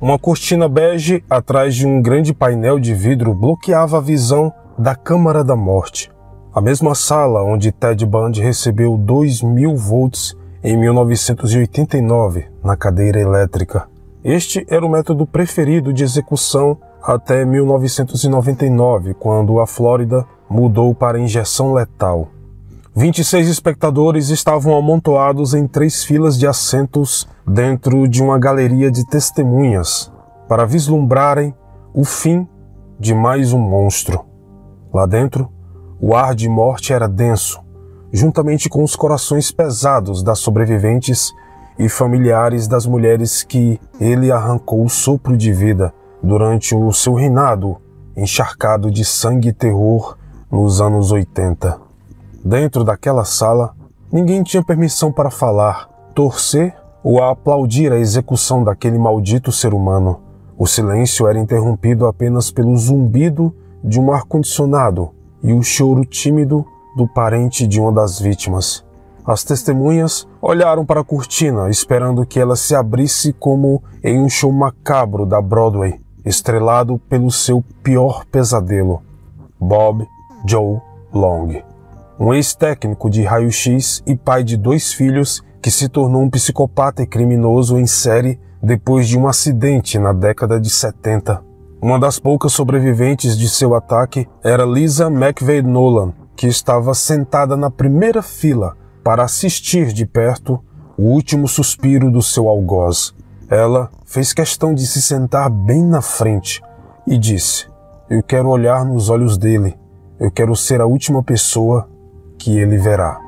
Uma cortina bege atrás de um grande painel de vidro bloqueava a visão da Câmara da Morte. A mesma sala onde Ted Bundy recebeu 2.000 volts em 1989 na cadeira elétrica. Este era o método preferido de execução até 1999, quando a Flórida mudou para injeção letal. 26 espectadores estavam amontoados em 3 filas de assentos dentro de uma galeria de testemunhas para vislumbrarem o fim de mais um monstro. Lá dentro, o ar de morte era denso, juntamente com os corações pesados das sobreviventes e familiares das mulheres que ele arrancou o sopro de vida durante o seu reinado encharcado de sangue e terror nos anos 80. Dentro daquela sala, ninguém tinha permissão para falar, torcer ou aplaudir a execução daquele maldito ser humano. O silêncio era interrompido apenas pelo zumbido de um ar-condicionado e o choro tímido do parente de uma das vítimas. As testemunhas olharam para a cortina, esperando que ela se abrisse como em um show macabro da Broadway, estrelado pelo seu pior pesadelo, Bob Joe Long, um ex-técnico de raio-x e pai de 2 filhos que se tornou um psicopata e criminoso em série depois de um acidente na década de 70. Uma das poucas sobreviventes de seu ataque era Lisa McVeigh Nolan, que estava sentada na primeira fila para assistir de perto o último suspiro do seu algoz. Ela fez questão de se sentar bem na frente e disse: "Eu quero olhar nos olhos dele. Eu quero ser a última pessoa que ele verá."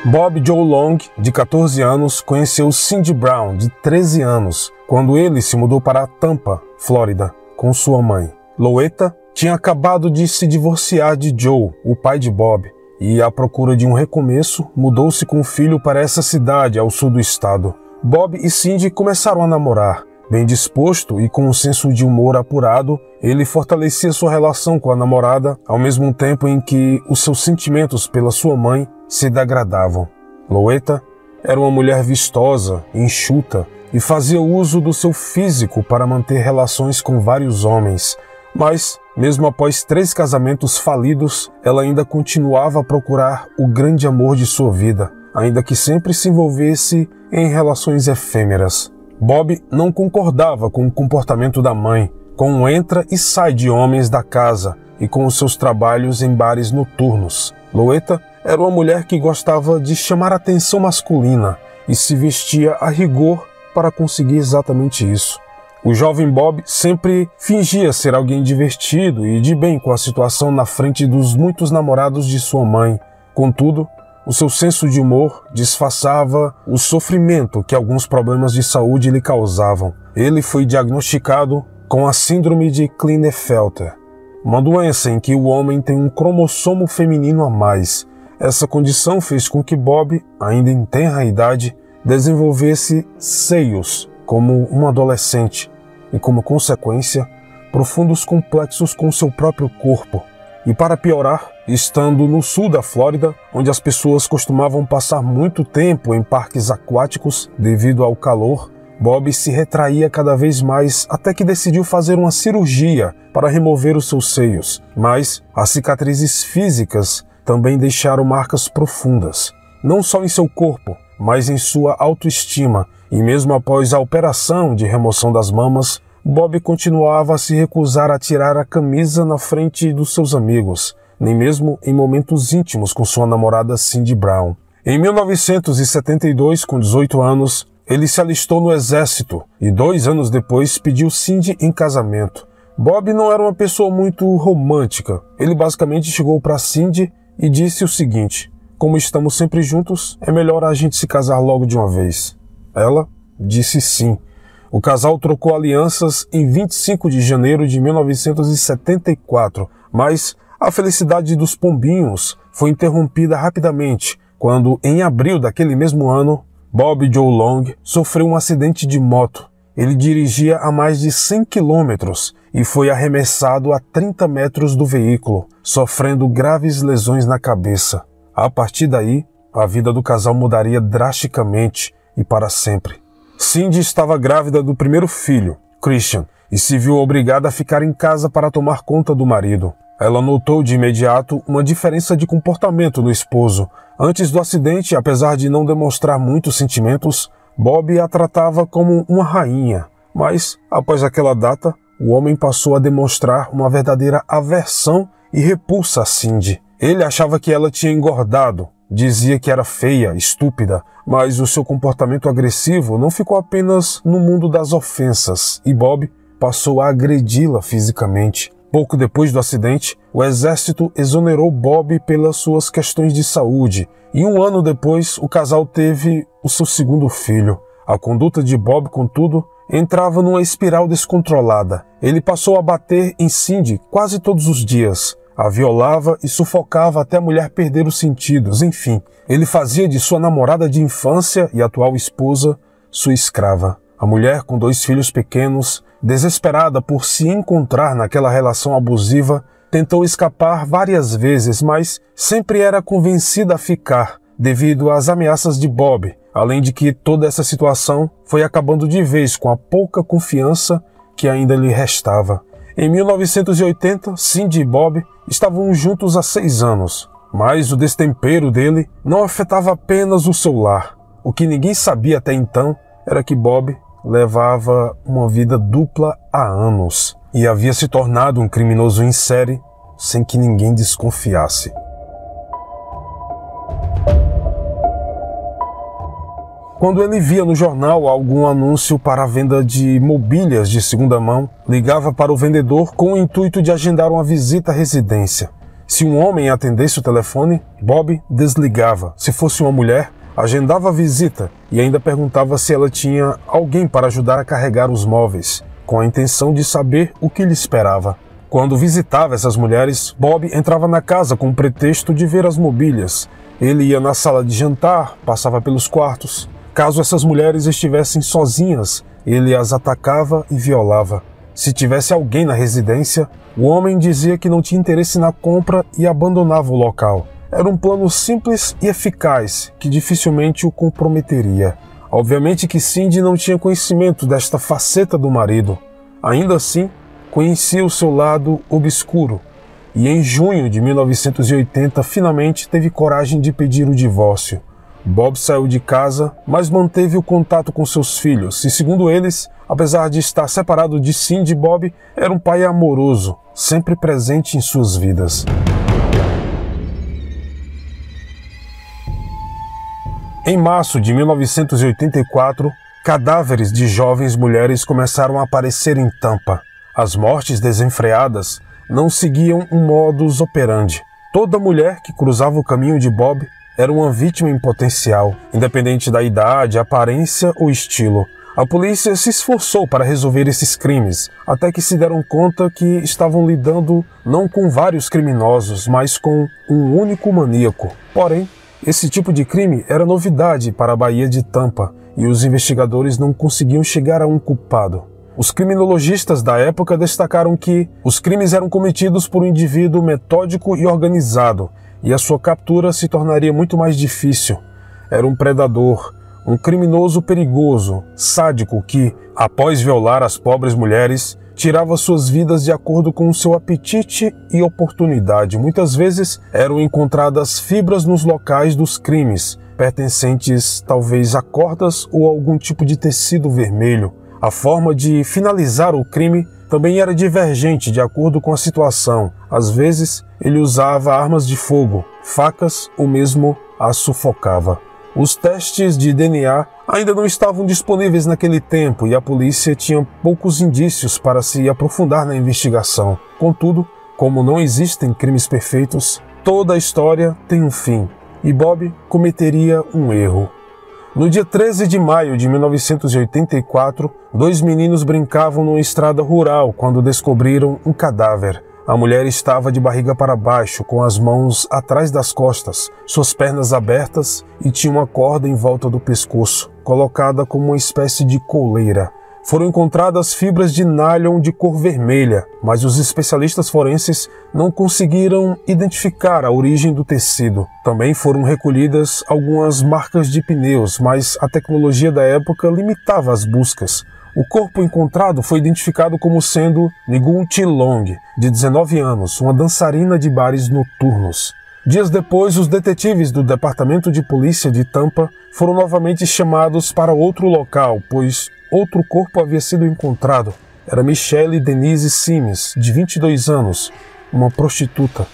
Bob Joe Long, de 14 anos, conheceu Cindy Brown, de 13 anos, quando ele se mudou para Tampa, Flórida, com sua mãe. Louetta tinha acabado de se divorciar de Joe, o pai de Bob, e, à procura de um recomeço, mudou-se com o filho para essa cidade ao sul do estado. Bob e Cindy começaram a namorar. Bem disposto e com um senso de humor apurado, ele fortalecia sua relação com a namorada, ao mesmo tempo em que os seus sentimentos pela sua mãe se degradavam. Louetta era uma mulher vistosa, enxuta e fazia uso do seu físico para manter relações com vários homens. Mas, mesmo após 3 casamentos falidos, ela ainda continuava a procurar o grande amor de sua vida, ainda que sempre se envolvesse em relações efêmeras. Bob não concordava com o comportamento da mãe, com o entra e sai de homens da casa e com os seus trabalhos em bares noturnos. Louetta era uma mulher que gostava de chamar a atenção masculina e se vestia a rigor para conseguir exatamente isso. O jovem Bob sempre fingia ser alguém divertido e de bem com a situação na frente dos muitos namorados de sua mãe. Contudo, o seu senso de humor disfarçava o sofrimento que alguns problemas de saúde lhe causavam. Ele foi diagnosticado com a síndrome de Klinefelter, uma doença em que o homem tem um cromossomo feminino a mais. Essa condição fez com que Bob, ainda em tenra idade, desenvolvesse seios como um adolescente e, como consequência, profundos complexos com seu próprio corpo. E para piorar, estando no sul da Flórida, onde as pessoas costumavam passar muito tempo em parques aquáticos devido ao calor, Bob se retraía cada vez mais até que decidiu fazer uma cirurgia para remover os seus seios. Mas as cicatrizes físicas também deixaram marcas profundas, não só em seu corpo, mas em sua autoestima, e mesmo após a operação de remoção das mamas, Bob continuava a se recusar a tirar a camisa na frente dos seus amigos, nem mesmo em momentos íntimos com sua namorada Cindy Brown. Em 1972, com 18 anos, ele se alistou no exército e 2 anos depois pediu Cindy em casamento. Bob não era uma pessoa muito romântica. Ele basicamente chegou para Cindy e disse o seguinte: "Como estamos sempre juntos, é melhor a gente se casar logo de uma vez." Ela disse sim. O casal trocou alianças em 25 de janeiro de 1974, mas a felicidade dos pombinhos foi interrompida rapidamente quando, em abril daquele mesmo ano, Bob Joe Long sofreu um acidente de moto. Ele dirigia a mais de 100 quilômetros e foi arremessado a 30 metros do veículo, sofrendo graves lesões na cabeça. A partir daí, a vida do casal mudaria drasticamente e para sempre. Cindy estava grávida do primeiro filho, Christian, e se viu obrigada a ficar em casa para tomar conta do marido. Ela notou de imediato uma diferença de comportamento no esposo. Antes do acidente, apesar de não demonstrar muitos sentimentos, Bob a tratava como uma rainha. Mas, após aquela data, o homem passou a demonstrar uma verdadeira aversão e repulsa a Cindy. Ele achava que ela tinha engordado, dizia que era feia, estúpida, mas o seu comportamento agressivo não ficou apenas no mundo das ofensas, e Bob passou a agredi-la fisicamente. Pouco depois do acidente, o exército exonerou Bob pelas suas questões de saúde, e um ano depois o casal teve o seu segundo filho. A conduta de Bob, contudo, entrava numa espiral descontrolada. Ele passou a bater em Cindy quase todos os dias, a violava e sufocava até a mulher perder os sentidos. Enfim, ele fazia de sua namorada de infância e atual esposa sua escrava. A mulher, com 2 filhos pequenos, desesperada por se encontrar naquela relação abusiva, tentou escapar várias vezes, mas sempre era convencida a ficar, devido às ameaças de Bob, além de que toda essa situação foi acabando de vez com a pouca confiança que ainda lhe restava. Em 1980, Cindy e Bob estavam juntos há 6 anos, mas o destempero dele não afetava apenas o seu lar. O que ninguém sabia até então era que Bob levava uma vida dupla há anos e havia se tornado um criminoso em série sem que ninguém desconfiasse. Quando ele via no jornal algum anúncio para a venda de mobílias de segunda mão, ligava para o vendedor com o intuito de agendar uma visita à residência. Se um homem atendesse o telefone, Bob desligava. Se fosse uma mulher, agendava a visita e ainda perguntava se ela tinha alguém para ajudar a carregar os móveis, com a intenção de saber o que lhe esperava. Quando visitava essas mulheres, Bob entrava na casa com o pretexto de ver as mobílias. Ele ia na sala de jantar, passava pelos quartos. Caso essas mulheres estivessem sozinhas, ele as atacava e violava. Se tivesse alguém na residência, o homem dizia que não tinha interesse na compra e abandonava o local. Era um plano simples e eficaz, que dificilmente o comprometeria. Obviamente que Cindy não tinha conhecimento desta faceta do marido. Ainda assim, conhecia o seu lado obscuro. E em junho de 1980, finalmente teve coragem de pedir o divórcio. Bob saiu de casa, mas manteve o contato com seus filhos. E segundo eles, apesar de estar separado de Cindy, Bob era um pai amoroso, sempre presente em suas vidas. Em março de 1984, cadáveres de jovens mulheres começaram a aparecer em Tampa. As mortes desenfreadas não seguiam um modus operandi. Toda mulher que cruzava o caminho de Bob era uma vítima em potencial, independente da idade, aparência ou estilo. A polícia se esforçou para resolver esses crimes, até que se deram conta que estavam lidando não com vários criminosos, mas com um único maníaco. Porém, esse tipo de crime era novidade para a Baía de Tampa e os investigadores não conseguiam chegar a um culpado. Os criminologistas da época destacaram que os crimes eram cometidos por um indivíduo metódico e organizado, e a sua captura se tornaria muito mais difícil. Era um predador, um criminoso perigoso, sádico que, após violar as pobres mulheres, tirava suas vidas de acordo com o seu apetite e oportunidade. Muitas vezes eram encontradas fibras nos locais dos crimes, pertencentes talvez a cordas ou algum tipo de tecido vermelho. A forma de finalizar o crime também era divergente de acordo com a situação. Às vezes, ele usava armas de fogo, facas ou mesmo as sufocava. Os testes de DNA ainda não estavam disponíveis naquele tempo e a polícia tinha poucos indícios para se aprofundar na investigação. Contudo, como não existem crimes perfeitos, toda a história tem um fim e Bob cometeria um erro. No dia 13 de maio de 1984, 2 meninos brincavam numa estrada rural quando descobriram um cadáver. A mulher estava de barriga para baixo, com as mãos atrás das costas, suas pernas abertas e tinha uma corda em volta do pescoço, colocada como uma espécie de coleira. Foram encontradas fibras de nylon de cor vermelha, mas os especialistas forenses não conseguiram identificar a origem do tecido. Também foram recolhidas algumas marcas de pneus, mas a tecnologia da época limitava as buscas. O corpo encontrado foi identificado como sendo Nguyen Chi Long, de 19 anos, uma dançarina de bares noturnos. Dias depois, os detetives do Departamento de Polícia de Tampa foram novamente chamados para outro local, pois outro corpo havia sido encontrado. Era Michelle Denise Sims, de 22 anos, uma prostituta.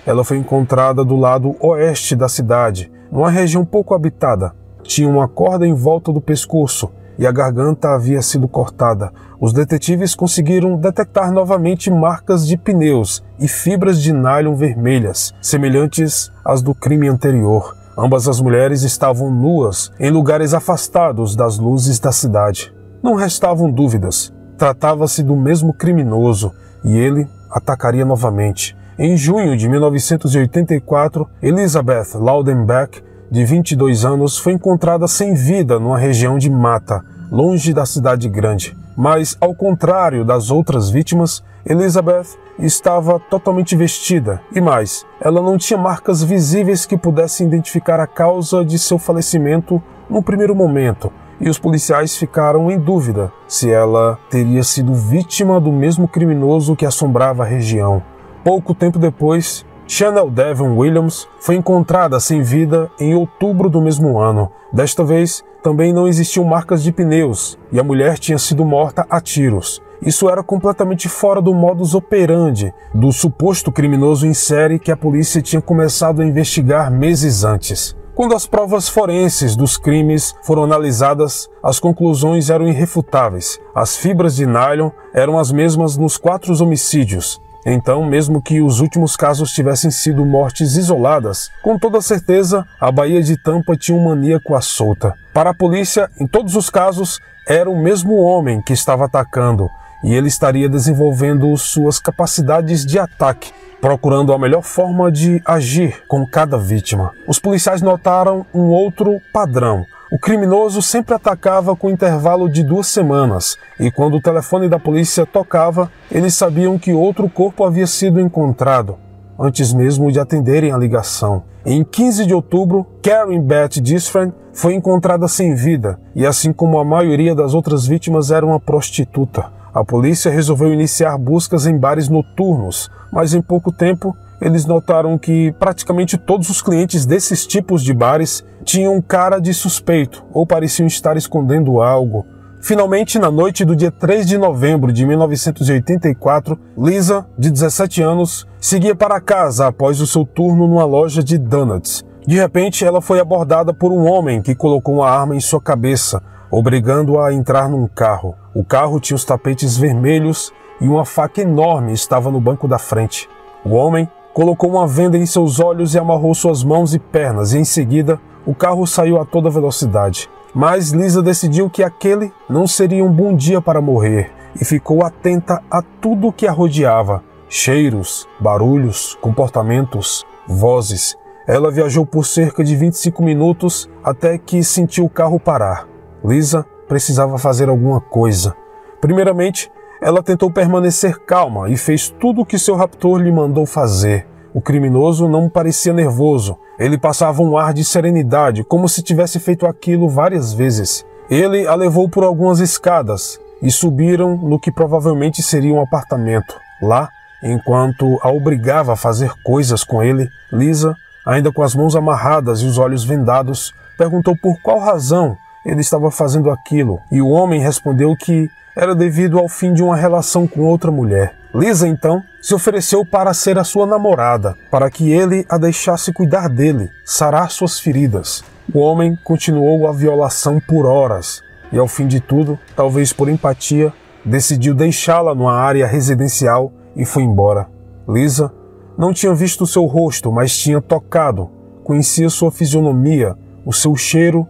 Ela foi encontrada do lado oeste da cidade, numa região pouco habitada. Tinha uma corda em volta do pescoço e a garganta havia sido cortada. Os detetives conseguiram detectar novamente marcas de pneus e fibras de nylon vermelhas, semelhantes às do crime anterior. Ambas as mulheres estavam nuas em lugares afastados das luzes da cidade. Não restavam dúvidas. Tratava-se do mesmo criminoso e ele atacaria novamente. Em junho de 1984, Elizabeth Laudenbach, de 22 anos, foi encontrada sem vida numa região de mata, longe da cidade grande. Mas, ao contrário das outras vítimas, Elizabeth estava totalmente vestida e mais, ela não tinha marcas visíveis que pudessem identificar a causa de seu falecimento no primeiro momento. E os policiais ficaram em dúvida se ela teria sido vítima do mesmo criminoso que assombrava a região. Pouco tempo depois, Chanel Devon Williams foi encontrada sem vida em outubro do mesmo ano. Desta vez, também não existiam marcas de pneus e a mulher tinha sido morta a tiros. Isso era completamente fora do modus operandi do suposto criminoso em série que a polícia tinha começado a investigar meses antes. Quando as provas forenses dos crimes foram analisadas, as conclusões eram irrefutáveis. As fibras de nylon eram as mesmas nos 4 homicídios. Então, mesmo que os últimos casos tivessem sido mortes isoladas, com toda certeza, a Baía de Tampa tinha um maníaco à solta. Para a polícia, em todos os casos, era o mesmo homem que estava atacando, e ele estaria desenvolvendo suas capacidades de ataque, procurando a melhor forma de agir com cada vítima. Os policiais notaram um outro padrão. O criminoso sempre atacava com intervalo de 2 semanas, e quando o telefone da polícia tocava, eles sabiam que outro corpo havia sido encontrado, antes mesmo de atenderem a ligação. Em 15 de outubro, Karen Beth Disfren foi encontrada sem vida, e assim como a maioria das outras vítimas era uma prostituta. A polícia resolveu iniciar buscas em bares noturnos, mas em pouco tempo eles notaram que praticamente todos os clientes desses tipos de bares tinham cara de suspeito ou pareciam estar escondendo algo. Finalmente, na noite do dia 3 de novembro de 1984, Lisa, de 17 anos, seguia para casa após o seu turno numa loja de donuts. De repente, ela foi abordada por um homem que colocou uma arma em sua cabeça, obrigando-a a entrar num carro. O carro tinha os tapetes vermelhos e uma faca enorme estava no banco da frente. O homem colocou uma venda em seus olhos e amarrou suas mãos e pernas, e em seguida o carro saiu a toda velocidade. Mas Lisa decidiu que aquele não seria um bom dia para morrer e ficou atenta a tudo o que a rodeava. Cheiros, barulhos, comportamentos, vozes. Ela viajou por cerca de 25 minutos até que sentiu o carro parar. Lisa precisava fazer alguma coisa. Primeiramente, ela tentou permanecer calma e fez tudo o que seu raptor lhe mandou fazer. O criminoso não parecia nervoso. Ele passava um ar de serenidade, como se tivesse feito aquilo várias vezes. Ele a levou por algumas escadas e subiram no que provavelmente seria um apartamento. Lá, enquanto a obrigava a fazer coisas com ele, Lisa, ainda com as mãos amarradas e os olhos vendados, perguntou por qual razão ele estava fazendo aquilo, e o homem respondeu que era devido ao fim de uma relação com outra mulher. Lisa, então, se ofereceu para ser a sua namorada, para que ele a deixasse cuidar dele, sarar suas feridas. O homem continuou a violação por horas, e ao fim de tudo, talvez por empatia, decidiu deixá-la numa área residencial e foi embora. Lisa não tinha visto seu rosto, mas tinha tocado, conhecia sua fisionomia, o seu cheiro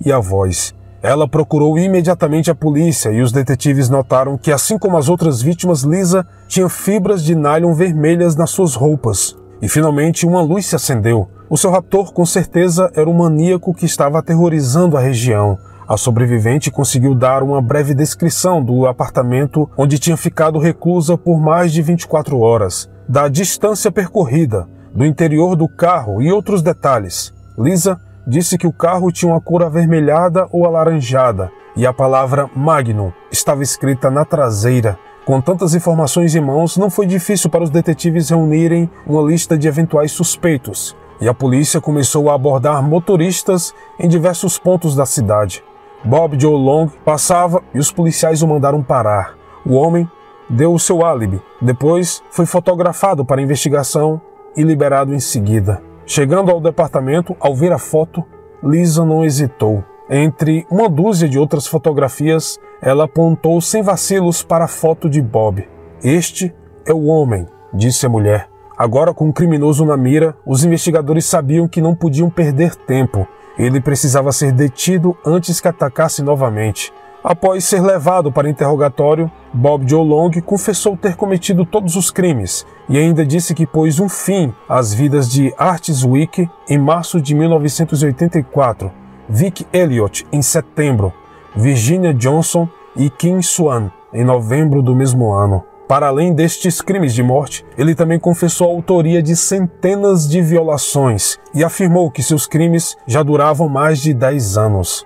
e a voz. Ela procurou imediatamente a polícia e os detetives notaram que, assim como as outras vítimas, Lisa tinha fibras de nylon vermelhas nas suas roupas. E finalmente uma luz se acendeu. O seu raptor com certeza era um maníaco que estava aterrorizando a região. A sobrevivente conseguiu dar uma breve descrição do apartamento onde tinha ficado reclusa por mais de 24 horas, da distância percorrida, do interior do carro e outros detalhes. Lisa disse que o carro tinha uma cor avermelhada ou alaranjada e a palavra Magnum estava escrita na traseira. Com tantas informações em mãos, não foi difícil para os detetives reunirem uma lista de eventuais suspeitos, e a polícia começou a abordar motoristas em diversos pontos da cidade. Bob Joe Long passava e os policiais o mandaram parar. O homem deu o seu álibi, depois foi fotografado para investigação e liberado em seguida. Chegando ao departamento, ao ver a foto, Lisa não hesitou. Entre uma dúzia de outras fotografias, ela apontou sem vacilos para a foto de Bob. "Este é o homem", disse a mulher. Agora, com o criminoso na mira, os investigadores sabiam que não podiam perder tempo. Ele precisava ser detido antes que atacasse novamente. Após ser levado para interrogatório, Bob Joe Long confessou ter cometido todos os crimes e ainda disse que pôs um fim às vidas de Artis Wick em março de 1984, Vic Elliott em setembro, Virginia Johnson e Kim Swan em novembro do mesmo ano. Para além destes crimes de morte, ele também confessou a autoria de centenas de violações e afirmou que seus crimes já duravam mais de 10 anos.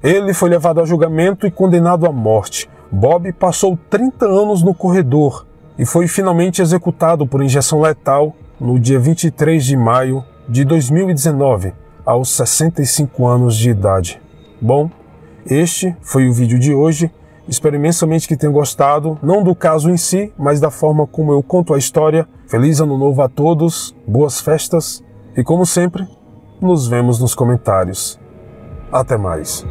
Ele foi levado a julgamento e condenado à morte. Bob passou 30 anos no corredor e foi finalmente executado por injeção letal no dia 23 de maio de 2019, aos 65 anos de idade. Bom, este foi o vídeo de hoje. Espero imensamente que tenham gostado, não do caso em si, mas da forma como eu conto a história. Feliz Ano Novo a todos, boas festas e, como sempre, nos vemos nos comentários. Até mais.